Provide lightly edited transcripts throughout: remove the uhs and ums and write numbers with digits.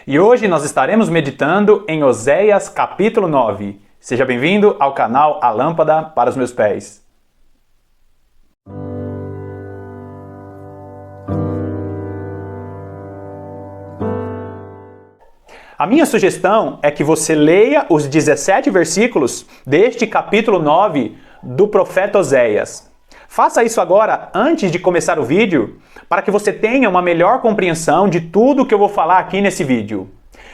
E hoje nós estaremos meditando em Oséias capítulo 9. Seja bem-vindo ao canal A Lâmpada para os Meus Pés. A minha sugestão é que você leia os 17 versículos deste capítulo 9 do profeta Oséias. Faça isso agora antes de começar o vídeo, para que você tenha uma melhor compreensão de tudo que eu vou falar aqui nesse vídeo.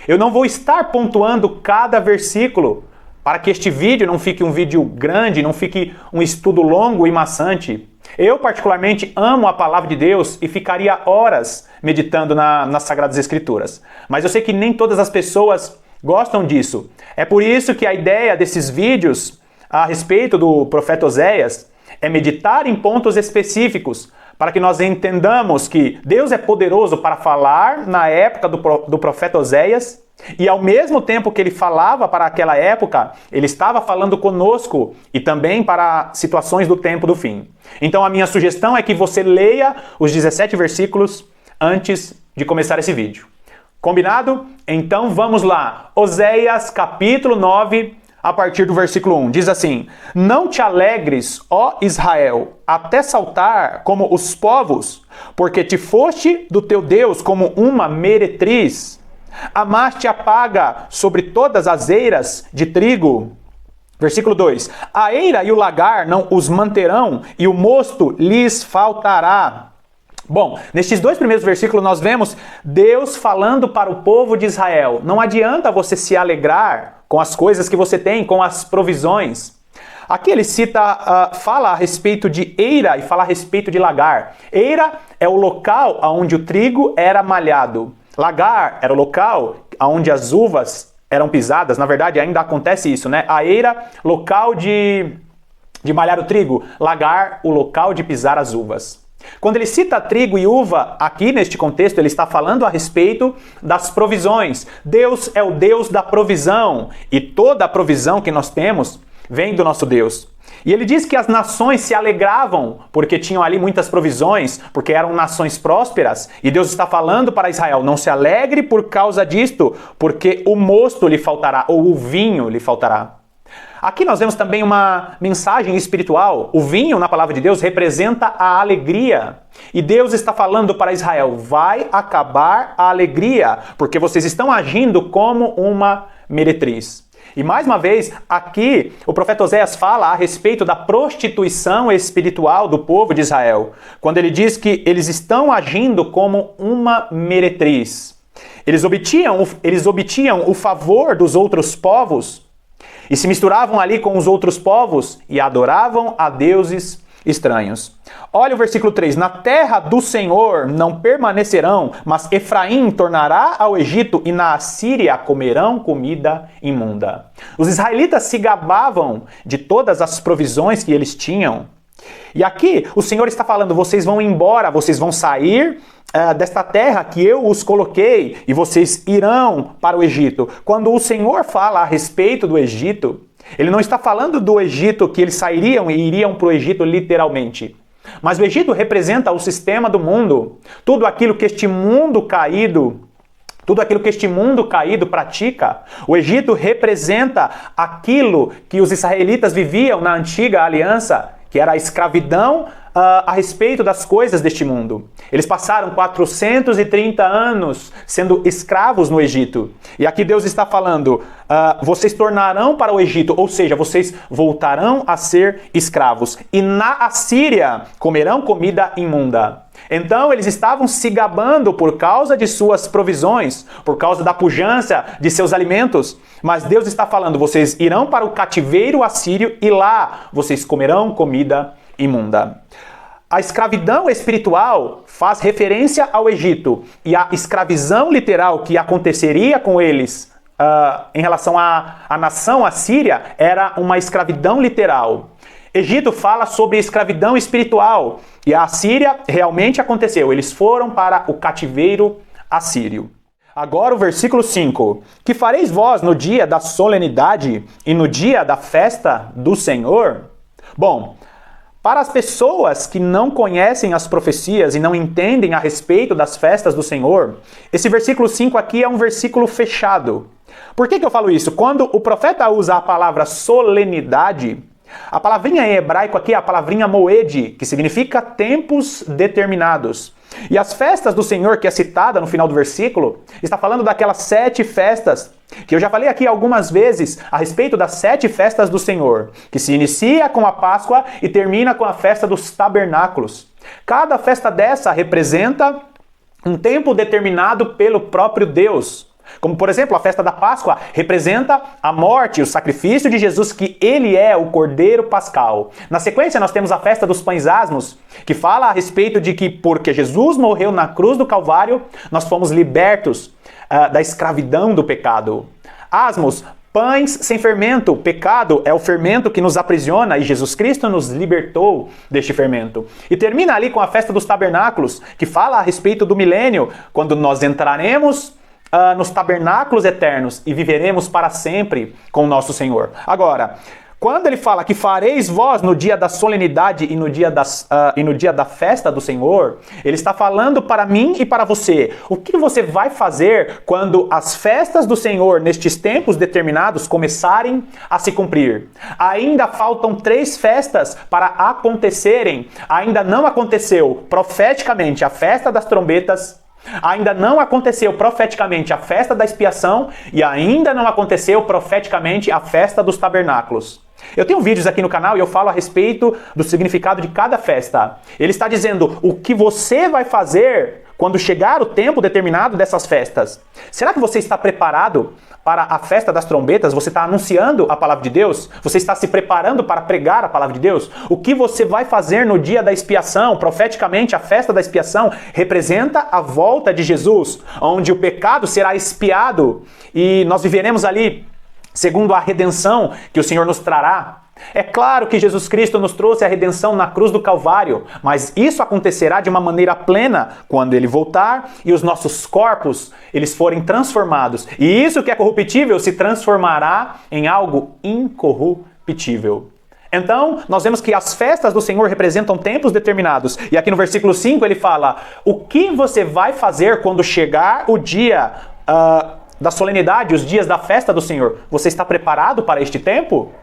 Eu não vou estar pontuando cada versículo, para que este vídeo não fique um vídeo grande, não fique um estudo longo e maçante. Eu particularmente amo a palavra de Deus e ficaria horas meditando nas Sagradas Escrituras. Mas eu sei que nem todas as pessoas gostam disso. É por isso que a ideia desses vídeos a respeito do profeta Oséias é meditar em pontos específicos, para que nós entendamos que Deus é poderoso para falar na época do profeta Oséias, e ao mesmo tempo que ele falava para aquela época, ele estava falando conosco e também para situações do tempo do fim. Então a minha sugestão é que você leia os 17 versículos antes de começar esse vídeo. Combinado? Então vamos lá. Oséias capítulo 9, a partir do versículo 1, diz assim: Não te alegres, ó Israel, até saltar como os povos, porque te foste do teu Deus como uma meretriz. Amaste a paga sobre todas as eiras de trigo. Versículo 2: A eira e o lagar não os manterão, e o mosto lhes faltará. Bom, nestes dois primeiros versículos nós vemos Deus falando para o povo de Israel: não adianta você se alegrar com as coisas que você tem, com as provisões. Aqui ele fala a respeito de eira e fala a respeito de lagar. Eira é o local onde o trigo era malhado. Lagar era o local onde as uvas eram pisadas. Na verdade, ainda acontece isso, né? A eira, local de malhar o trigo. Lagar, o local de pisar as uvas. Quando ele cita trigo e uva, aqui neste contexto, ele está falando a respeito das provisões. Deus é o Deus da provisão, e toda a provisão que nós temos vem do nosso Deus. E ele diz que as nações se alegravam porque tinham ali muitas provisões, porque eram nações prósperas, e Deus está falando para Israel: não se alegre por causa disto, porque o mosto lhe faltará, ou o vinho lhe faltará. Aqui nós vemos também uma mensagem espiritual. O vinho, na palavra de Deus, representa a alegria. E Deus está falando para Israel: vai acabar a alegria, porque vocês estão agindo como uma meretriz. E mais uma vez, aqui o profeta Oséias fala a respeito da prostituição espiritual do povo de Israel, quando ele diz que eles estão agindo como uma meretriz. Eles obtinham o favor dos outros povos, e se misturavam ali com os outros povos e adoravam a deuses estranhos. Olha o versículo 3. Na terra do Senhor não permanecerão, mas Efraim tornará ao Egito e na Assíria comerão comida imunda. Os israelitas se gabavam de todas as provisões que eles tinham. E aqui o Senhor está falando: vocês vão embora, vocês vão sair desta terra que eu os coloquei, e vocês irão para o Egito. Quando o Senhor fala a respeito do Egito, ele não está falando do Egito que eles sairiam e iriam para o Egito literalmente. Mas o Egito representa o sistema do mundo, tudo aquilo que este mundo caído pratica. O Egito representa aquilo que os israelitas viviam na antiga aliança, que era a escravidão a respeito das coisas deste mundo. Eles passaram 430 anos sendo escravos no Egito. E aqui Deus está falando: vocês tornarão para o Egito, ou seja, vocês voltarão a ser escravos. E na Assíria comerão comida imunda. Então eles estavam se gabando por causa de suas provisões, por causa da pujança de seus alimentos. Mas Deus está falando: vocês irão para o cativeiro assírio e lá vocês comerão comida imunda. A escravidão espiritual faz referência ao Egito, e a escravidão literal que aconteceria com eles em relação à nação assíria era uma escravidão literal. Egito fala sobre escravidão espiritual, e a Assíria realmente aconteceu. Eles foram para o cativeiro assírio. Agora o versículo 5. Que fareis vós no dia da solenidade e no dia da festa do Senhor? Bom, Para as pessoas que não conhecem as profecias e não entendem a respeito das festas do Senhor, esse versículo 5 aqui é um versículo fechado. Por que eu falo isso? Quando o profeta usa a palavra solenidade, a palavrinha em hebraico aqui é a palavrinha moed, que significa tempos determinados. E as festas do Senhor, que é citada no final do versículo, está falando daquelas 7 festas, que eu já falei aqui algumas vezes a respeito das 7 festas do Senhor, que se inicia com a Páscoa e termina com a festa dos tabernáculos. Cada festa dessa representa um tempo determinado pelo próprio Deus. Como, por exemplo, a festa da Páscoa representa a morte, o sacrifício de Jesus, que ele é o Cordeiro Pascal. Na sequência, nós temos a festa dos pães asmos, que fala a respeito de que, porque Jesus morreu na cruz do Calvário, nós fomos libertos da escravidão do pecado. Asmos, pães sem fermento. Pecado é o fermento que nos aprisiona e Jesus Cristo nos libertou deste fermento. E termina ali com a festa dos tabernáculos, que fala a respeito do milênio, quando nós entraremos nos tabernáculos eternos e viveremos para sempre com o nosso Senhor. Agora, quando ele fala que fareis vós no dia da solenidade e no dia da festa do Senhor, ele está falando para mim e para você. O que você vai fazer quando as festas do Senhor, nestes tempos determinados, começarem a se cumprir? Ainda faltam 3 festas para acontecerem. Ainda não aconteceu profeticamente a festa das trombetas, ainda não aconteceu profeticamente a festa da expiação e ainda não aconteceu profeticamente a festa dos tabernáculos. Eu tenho vídeos aqui no canal e eu falo a respeito do significado de cada festa. Ele está dizendo o que você vai fazer quando chegar o tempo determinado dessas festas. Será que você está preparado para a festa das trombetas? Você está anunciando a palavra de Deus? Você está se preparando para pregar a palavra de Deus? O que você vai fazer no dia da expiação? Profeticamente, a festa da expiação representa a volta de Jesus, onde o pecado será expiado e nós viveremos ali segundo a redenção que o Senhor nos trará. É claro que Jesus Cristo nos trouxe a redenção na cruz do Calvário, mas isso acontecerá de uma maneira plena quando Ele voltar e os nossos corpos eles forem transformados. E isso que é corruptível se transformará em algo incorruptível. Então, nós vemos que as festas do Senhor representam tempos determinados. E aqui no versículo 5 ele fala: o que você vai fazer quando chegar o dia da solenidade, os dias da festa do Senhor? Você está preparado para este tempo?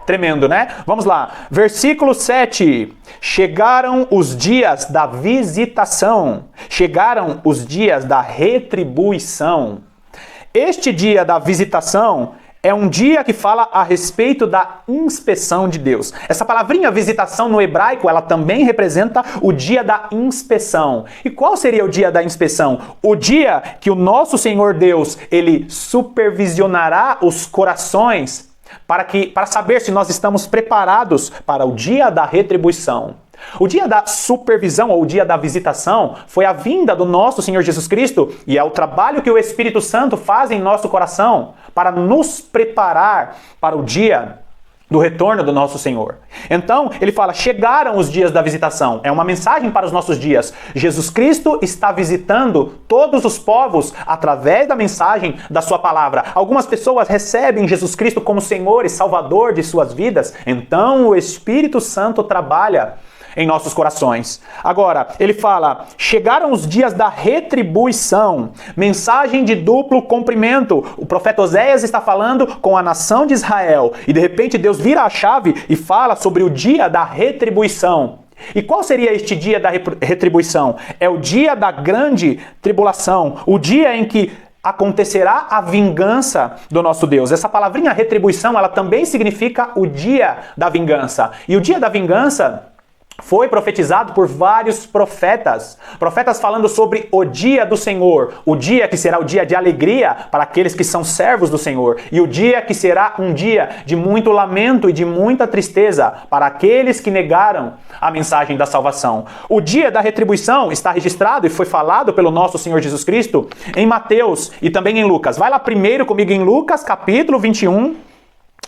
Tremendo, né? Vamos lá. Versículo 7. Chegaram os dias da visitação. Chegaram os dias da retribuição. Este dia da visitação é um dia que fala a respeito da inspeção de Deus. Essa palavrinha visitação no hebraico, ela também representa o dia da inspeção. E qual seria o dia da inspeção? O dia que o nosso Senhor Deus, ele supervisionará os corações para saber se nós estamos preparados para o dia da retribuição. O dia da supervisão ou o dia da visitação foi a vinda do nosso Senhor Jesus Cristo e é o trabalho que o Espírito Santo faz em nosso coração para nos preparar para o dia do retorno do nosso Senhor. Então, ele fala, chegaram os dias da visitação. É uma mensagem para os nossos dias. Jesus Cristo está visitando todos os povos através da mensagem da sua palavra. Algumas pessoas recebem Jesus Cristo como Senhor e Salvador de suas vidas. Então, o Espírito Santo trabalha em nossos corações. Agora, ele fala, chegaram os dias da retribuição, mensagem de duplo cumprimento. O profeta Oséias está falando com a nação de Israel e de repente Deus vira a chave e fala sobre o dia da retribuição. E qual seria este dia da retribuição? É o dia da grande tribulação, o dia em que acontecerá a vingança do nosso Deus. Essa palavrinha retribuição, ela também significa o dia da vingança. E o dia da vingança foi profetizado por vários profetas. Profetas falando sobre o dia do Senhor. O dia que será o dia de alegria para aqueles que são servos do Senhor. E o dia que será um dia de muito lamento e de muita tristeza para aqueles que negaram a mensagem da salvação. O dia da retribuição está registrado e foi falado pelo nosso Senhor Jesus Cristo em Mateus e também em Lucas. Vai lá primeiro comigo em Lucas, capítulo 21.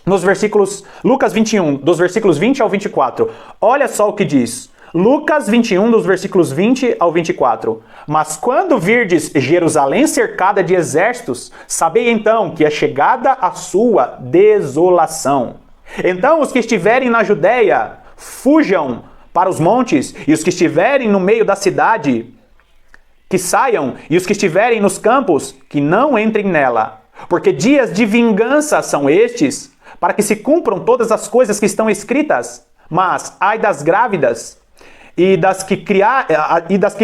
Nos versículos, Lucas 21, dos versículos 20 ao 24. Olha só o que diz. Lucas 21, dos versículos 20 ao 24. Mas quando virdes Jerusalém cercada de exércitos, sabei então que é chegada a sua desolação. Então os que estiverem na Judéia, fujam para os montes, e os que estiverem no meio da cidade, que saiam, e os que estiverem nos campos, que não entrem nela. Porque dias de vingança são estes, para que se cumpram todas as coisas que estão escritas. Mas, ai das grávidas, e das que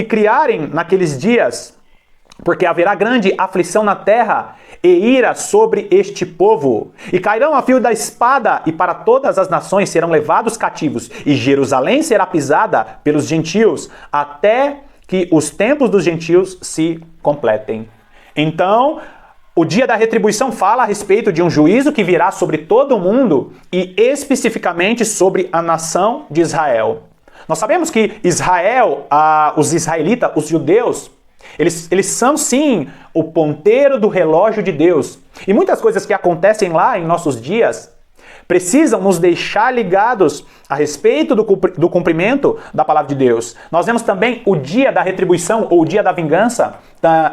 criarem naqueles dias, porque haverá grande aflição na terra, e ira sobre este povo. E cairão a fio da espada, e para todas as nações serão levados cativos, e Jerusalém será pisada pelos gentios, até que os tempos dos gentios se completem. Então, o dia da retribuição fala a respeito de um juízo que virá sobre todo o mundo, e especificamente sobre a nação de Israel. Nós sabemos que Israel, os israelitas, os judeus, eles são sim o ponteiro do relógio de Deus. E muitas coisas que acontecem lá em nossos dias precisam nos deixar ligados a respeito do cumprimento da palavra de Deus. Nós vemos também o dia da retribuição ou o dia da vingança,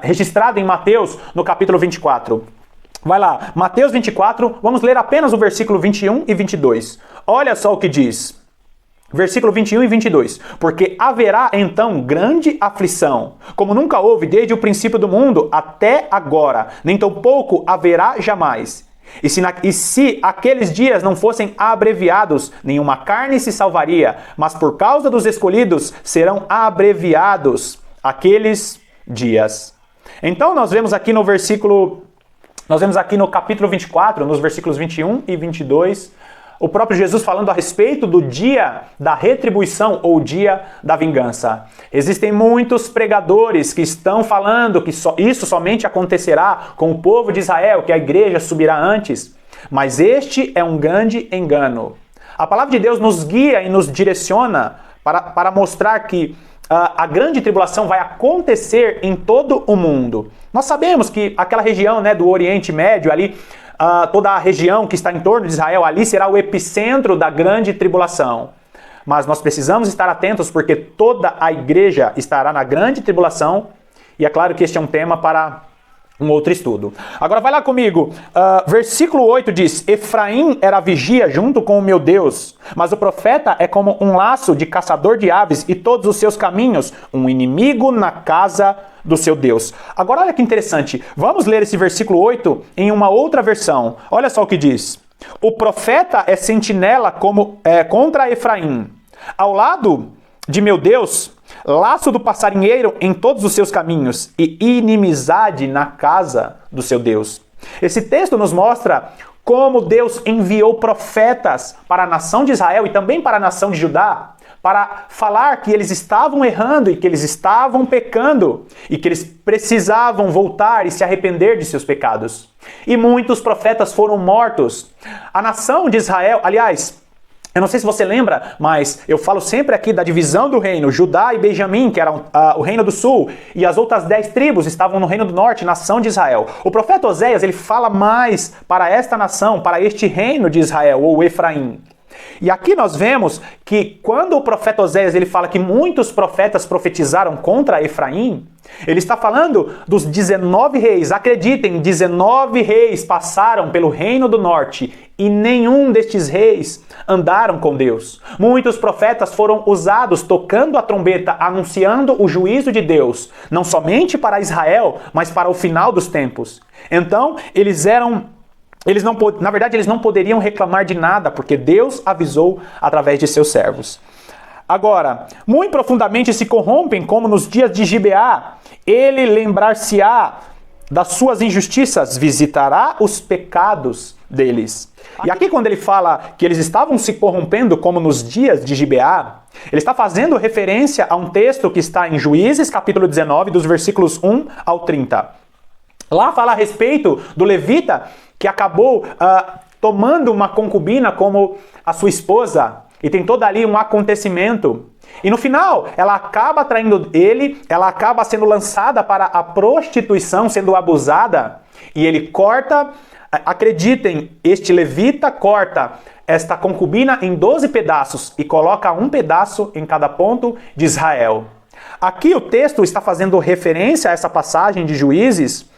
registrado em Mateus no capítulo 24. Vai lá, Mateus 24, vamos ler apenas o versículo 21 e 22. Olha só o que diz. Versículo 21 e 22. Porque haverá então grande aflição, como nunca houve desde o princípio do mundo até agora, nem tampouco haverá jamais. E se aqueles dias não fossem abreviados, nenhuma carne se salvaria, mas por causa dos escolhidos serão abreviados aqueles dias. Então nós vemos aqui no capítulo 24, nos versículos 21 e 22, o próprio Jesus falando a respeito do dia da retribuição ou dia da vingança. Existem muitos pregadores que estão falando que isso somente acontecerá com o povo de Israel, que a igreja subirá antes. Mas este é um grande engano. A palavra de Deus nos guia e nos direciona para mostrar que a grande tribulação vai acontecer em todo o mundo. Nós sabemos que aquela região, do Oriente Médio ali, toda a região que está em torno de Israel, ali será o epicentro da grande tribulação. Mas nós precisamos estar atentos porque toda a igreja estará na grande tribulação, e é claro que este é um tema para um outro estudo. Agora vai lá comigo, versículo 8 diz: Efraim era vigia junto com o meu Deus, mas o profeta é como um laço de caçador de aves, e todos os seus caminhos, um inimigo na casa do seu Deus. Agora olha que interessante, vamos ler esse versículo 8 em uma outra versão. Olha só o que diz: o profeta é sentinela contra Efraim, ao lado de meu Deus, laço do passarinheiro em todos os seus caminhos, e inimizade na casa do seu Deus. Esse texto nos mostra como Deus enviou profetas para a nação de Israel e também para a nação de Judá, para falar que eles estavam errando e que eles estavam pecando e que eles precisavam voltar e se arrepender de seus pecados. E muitos profetas foram mortos. A nação de Israel, aliás, eu não sei se você lembra, mas eu falo sempre aqui da divisão do reino, Judá e Benjamim, que eram o reino do sul, e as outras 10 tribos estavam no reino do norte, nação de Israel. O profeta Oséias, ele fala mais para esta nação, para este reino de Israel, ou Efraim. E aqui nós vemos que quando o profeta Oséias ele fala que muitos profetas profetizaram contra Efraim, ele está falando dos 19 reis. Acreditem, 19 reis passaram pelo reino do norte e nenhum destes reis andaram com Deus. Muitos profetas foram usados tocando a trombeta, anunciando o juízo de Deus, não somente para Israel, mas para o final dos tempos. Então, na verdade, eles não poderiam reclamar de nada, porque Deus avisou através de seus servos. Agora, muito profundamente se corrompem, como nos dias de Gibeá, ele lembrar-se-á das suas injustiças, visitará os pecados deles. E aqui quando ele fala que eles estavam se corrompendo, como nos dias de Gibeá, ele está fazendo referência a um texto que está em Juízes, capítulo 19, dos versículos 1 ao 30. Lá fala a respeito do levita que acabou tomando uma concubina como a sua esposa, e tem todo ali um acontecimento. E no final, ela acaba traindo ele, ela acaba sendo lançada para a prostituição, sendo abusada, e ele corta, acreditem, este levita corta esta concubina em 12 pedaços e coloca um pedaço em cada ponto de Israel. Aqui o texto está fazendo referência a essa passagem de Juízes,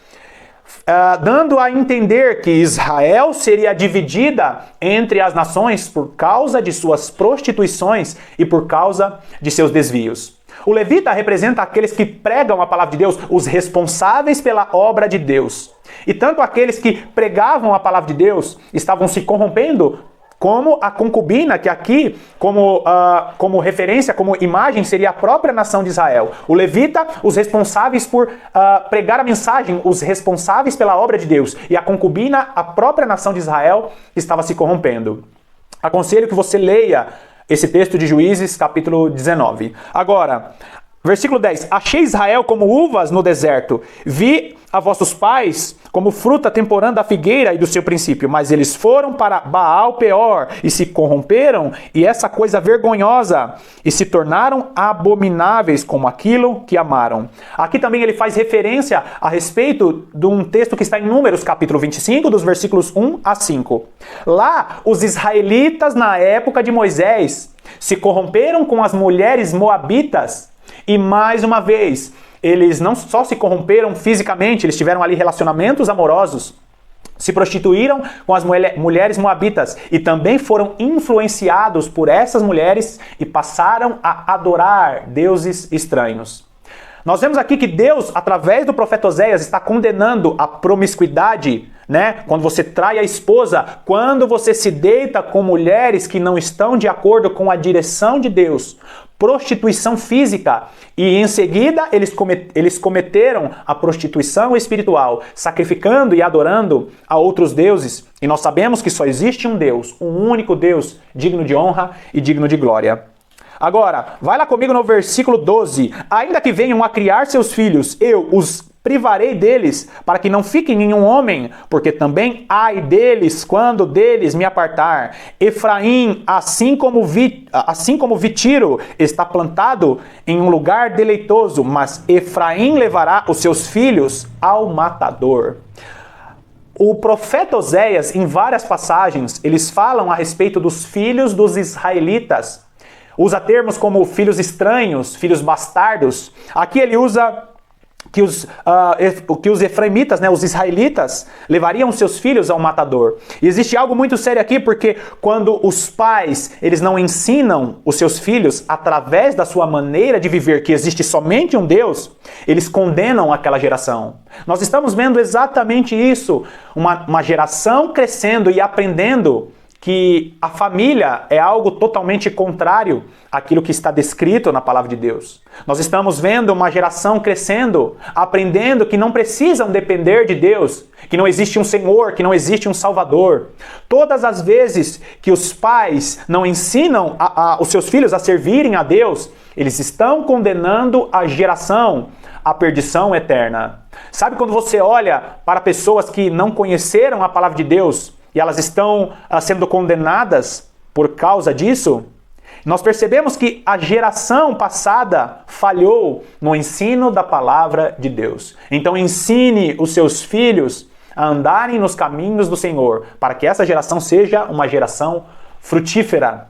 dando a entender que Israel seria dividida entre as nações por causa de suas prostituições e por causa de seus desvios. O levita representa aqueles que pregam a palavra de Deus, os responsáveis pela obra de Deus. E tanto aqueles que pregavam a palavra de Deus estavam se corrompendo, como a concubina, que aqui, como referência, como imagem, seria a própria nação de Israel. O levita, os responsáveis por pregar a mensagem, os responsáveis pela obra de Deus. E a concubina, a própria nação de Israel, estava se corrompendo. Aconselho que você leia esse texto de Juízes, capítulo 19. Agora, versículo 10. Achei Israel como uvas no deserto. Vi a vossos pais como fruta temporã da figueira e do seu princípio. Mas eles foram para Baal Peor e se corromperam, e essa coisa vergonhosa, e se tornaram abomináveis como aquilo que amaram. Aqui também ele faz referência a respeito de um texto que está em Números, capítulo 25, dos versículos 1 a 5. Lá, os israelitas, na época de Moisés, se corromperam com as mulheres moabitas. E mais uma vez, eles não só se corromperam fisicamente, eles tiveram ali relacionamentos amorosos, se prostituíram com as mulheres moabitas e também foram influenciados por essas mulheres e passaram a adorar deuses estranhos. Nós vemos aqui que Deus, através do profeta Oséias, está condenando a promiscuidade, né? Quando você trai a esposa, quando você se deita com mulheres que não estão de acordo com a direção de Deus, prostituição física, e em seguida eles cometeram a prostituição espiritual, sacrificando e adorando a outros deuses. E nós sabemos que só existe um Deus, um único Deus, digno de honra e digno de glória. Agora, vai lá comigo no versículo 12. Ainda que venham a criar seus filhos, eu os privarei deles, para que não fiquem em um homem, porque também ai deles quando deles me apartar. Efraim, assim como Vitiro, está plantado em um lugar deleitoso, mas Efraim levará os seus filhos ao matador. O profeta Oséias, em várias passagens, eles falam a respeito dos filhos dos israelitas. Usa termos como filhos estranhos, filhos bastardos. Aqui ele usa que os efraimitas, né, os israelitas, levariam seus filhos ao matador. E existe algo muito sério aqui, porque quando os pais, eles não ensinam os seus filhos, através da sua maneira de viver, que existe somente um Deus, eles condenam aquela geração. Nós estamos vendo exatamente isso, uma geração crescendo e aprendendo que a família é algo totalmente contrário àquilo que está descrito na palavra de Deus. Nós estamos vendo uma geração crescendo, aprendendo que não precisam depender de Deus, que não existe um Senhor, que não existe um Salvador. Todas as vezes que os pais não ensinam os seus filhos a servirem a Deus, eles estão condenando a geração à perdição eterna. Sabe quando você olha para pessoas que não conheceram a palavra de Deus, e elas estão sendo condenadas por causa disso? Nós percebemos que a geração passada falhou no ensino da palavra de Deus. Então ensine os seus filhos a andarem nos caminhos do Senhor, para que essa geração seja uma geração frutífera.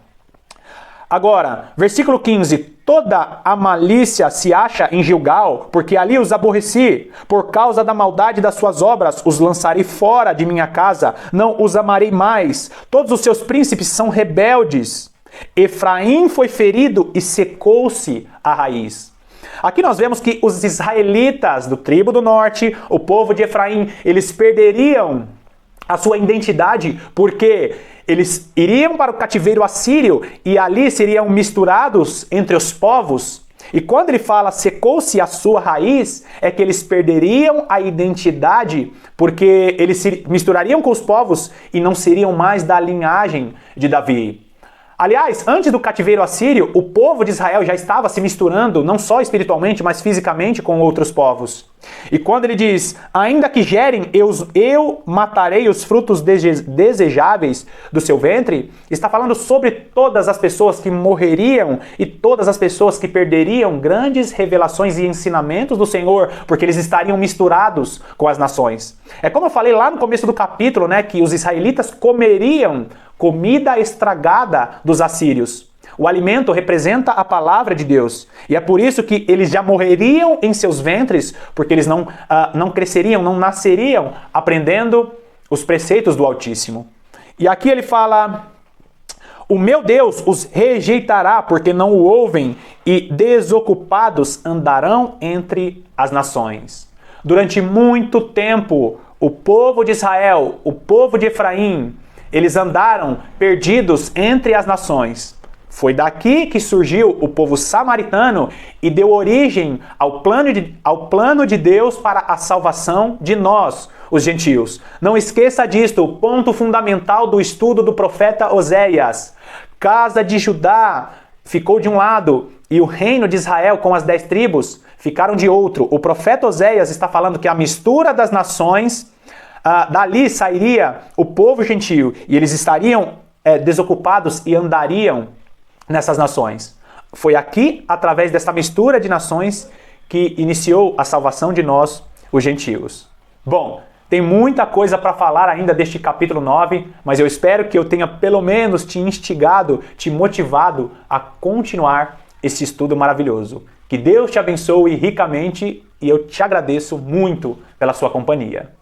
Agora, versículo 15. Toda a malícia se acha em Gilgal, porque ali os aborreci. Por causa da maldade das suas obras, os lançarei fora de minha casa. Não os amarei mais. Todos os seus príncipes são rebeldes. Efraim foi ferido e secou-se a raiz. Aqui nós vemos que os israelitas do tribo do norte, o povo de Efraim, eles perderiam a sua identidade, porque eles iriam para o cativeiro assírio e ali seriam misturados entre os povos. E quando ele fala secou-se a sua raiz, é que eles perderiam a identidade, porque eles se misturariam com os povos e não seriam mais da linhagem de Davi. Aliás, antes do cativeiro assírio, o povo de Israel já estava se misturando, não só espiritualmente, mas fisicamente com outros povos. E quando ele diz, ainda que gerem, eu matarei os frutos desejáveis do seu ventre, está falando sobre todas as pessoas que morreriam e todas as pessoas que perderiam grandes revelações e ensinamentos do Senhor, porque eles estariam misturados com as nações. É como eu falei lá no começo do capítulo, né, que os israelitas comeriam comida estragada dos assírios. O alimento representa a palavra de Deus. E é por isso que eles já morreriam em seus ventres, porque eles não cresceriam, não nasceriam aprendendo os preceitos do Altíssimo. E aqui ele fala: o meu Deus os rejeitará, porque não o ouvem, e desocupados andarão entre as nações. Durante muito tempo, o povo de Israel, o povo de Efraim, eles andaram perdidos entre as nações. Foi daqui que surgiu o povo samaritano e deu origem ao plano de Deus para a salvação de nós, os gentios. Não esqueça disto, o ponto fundamental do estudo do profeta Oséias. Casa de Judá ficou de um lado e o reino de Israel com as 10 tribos ficaram de outro. O profeta Oséias está falando que a mistura das nações, dali sairia o povo gentio e eles estariam desocupados e andariam nessas nações. Foi aqui, através dessa mistura de nações, que iniciou a salvação de nós, os gentios. Bom, tem muita coisa para falar ainda deste capítulo 9, mas eu espero que eu tenha pelo menos te instigado, te motivado a continuar esse estudo maravilhoso. Que Deus te abençoe ricamente e eu te agradeço muito pela sua companhia.